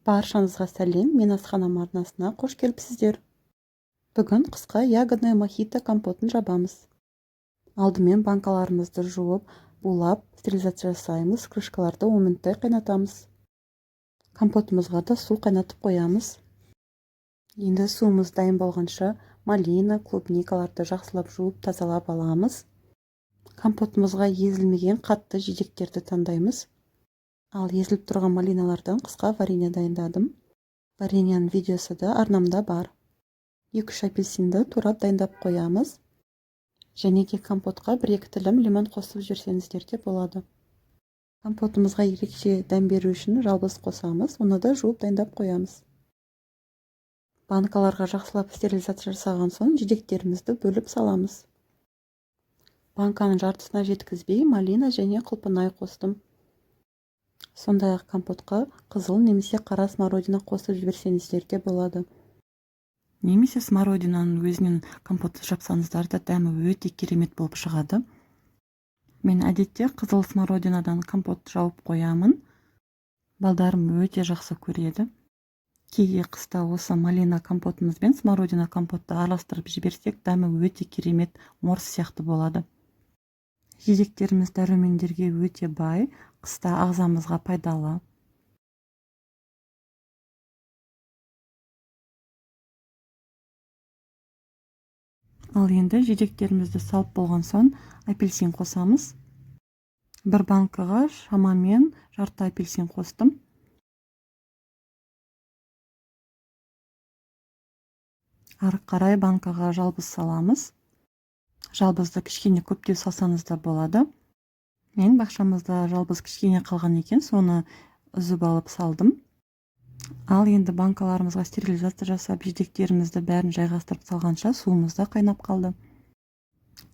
Баршаңызға сәлем, мен Асханам арнасына қош келіпсіздер. Бүгін қысқа ягодное мохито компотын жабамыз. Алдымен банкаларымызды жуып, булап, стерилизация жасаймыз, крышкаларды 10 минуттай қайнатамыз. Компотымызға да су қайнатып қоямыз. Енді суымыз дайын болғанша малина, клубникаларды жақсылап жуып, тазалап аламыз. Компотымызға езілмеген қатты жидектерді таңдаймыз. Ал езіліп тұрған малиналардан қысқа варенье дайындадым. Вареньенің видеосы да арнамда бар. 2-3 апельсинді турап дайындап қоямыз. Және де компотқа 1-2 тілім лимон қосып жіберсеңіздер де болады. Компотымызға ерекше дәм беру үшін жалбыз қосамыз, оны да жуып дайындап қоямыз. Банкаларға жақсылап стерилизация жасаған соң жидектерімізді бөліп саламыз. Банканың жартысына жеткізбей малина және құлпынай қостым. Сондай-ақ компотқа қызыл немесе қара смородина қосып жіберсеңіздер де болады. Немесе смородинаның өзінен компотты жапсаңыздар да дәмі өте керемет болып шығады. Мен әдетте қызыл смородинадан компот жауып қоямын. Балдарым өте жақсы көреді. Кейде қыста осы малина компотымыз бен смородина компотты араластырып жіберсек, дәмі өте керемет морс сияқты болады. Жидектеріміз дәрумендерге өте бай, қыста ағзамызға пайдалы. Ал енді жидектерімізді салып болған соң апельсин қосамыз. Бір банкаға шамамен жарты апельсин қостым. Ары қарай банкаға жалбыз саламыз. Жалбызды кішкене көптеу салсаңыз да болады. Мен бақшамызда жалбыз кішкене қалған екен, соны үзіп алып салдым. Ал енді банкаларымызға стерилизация жасап, жидектерімізді бәрін жайғастырып салғанша суымыз да қайнап қалды.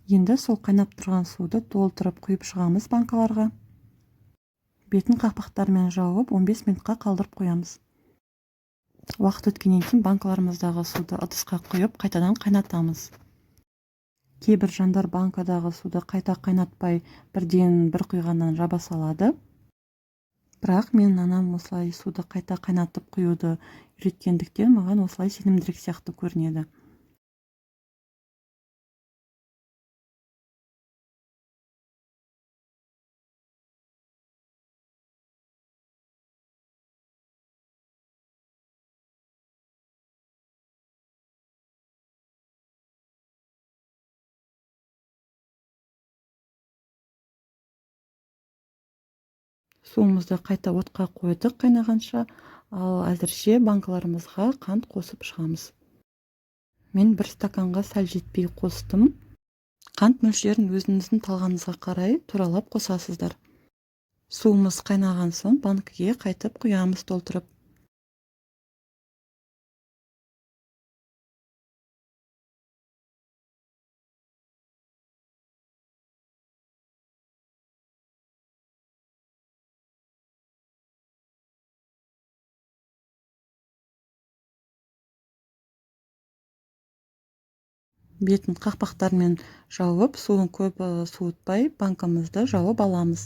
Енді сол қайнап тұрған суды толтырып құйып шығамыз банкаларға. Бетін қақпақтармен жауып 15 минутқа қалдырып қоямыз. Уақыт өткеннен кейін банкаларымыздағы суды ыдысқа құйып, қайтадан қайнатамыз. Кейбір жандар банкадағы суды қайта қайнатпай бірден бір құйғаннан жаба салады. Бірақ мен анам осылай суды қайта қайнатып құюды үйреткендіктен маған осылай сенімдірек сияқты көрінеді. Суымызды қайта отқа қойдық қайнағанша, ал әзірше банкаларымызға қант қосып шығамыз. Мен 1 стаканға сәл жетпей қостым. Қант мөлшерін өзіңіздің талғамыңызға қарай туралап қосасыздар. Суымыз қайнаған соң банкіге қайтып құямыз толтырып. Бетін қақпақтармен жауып, суын көп суытпай, банкамызды жауып аламыз.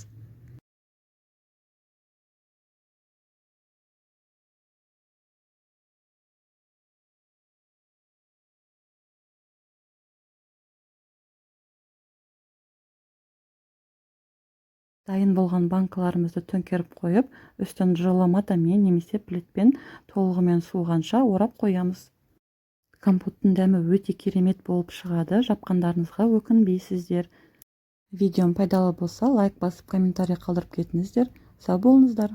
Дайын болған банкаларымызды төңкеріп қойып, үстін жылы матамен немесе плитпен толығымен суығанша орап қоямыз. Компоттың дәмі өте керемет болып шығады. Жапқандарыңызға өкінбейсіздер. Видеом пайдалы болса, лайк басып, комментарий қалдырып кетіңіздер. Сау болыңыздар.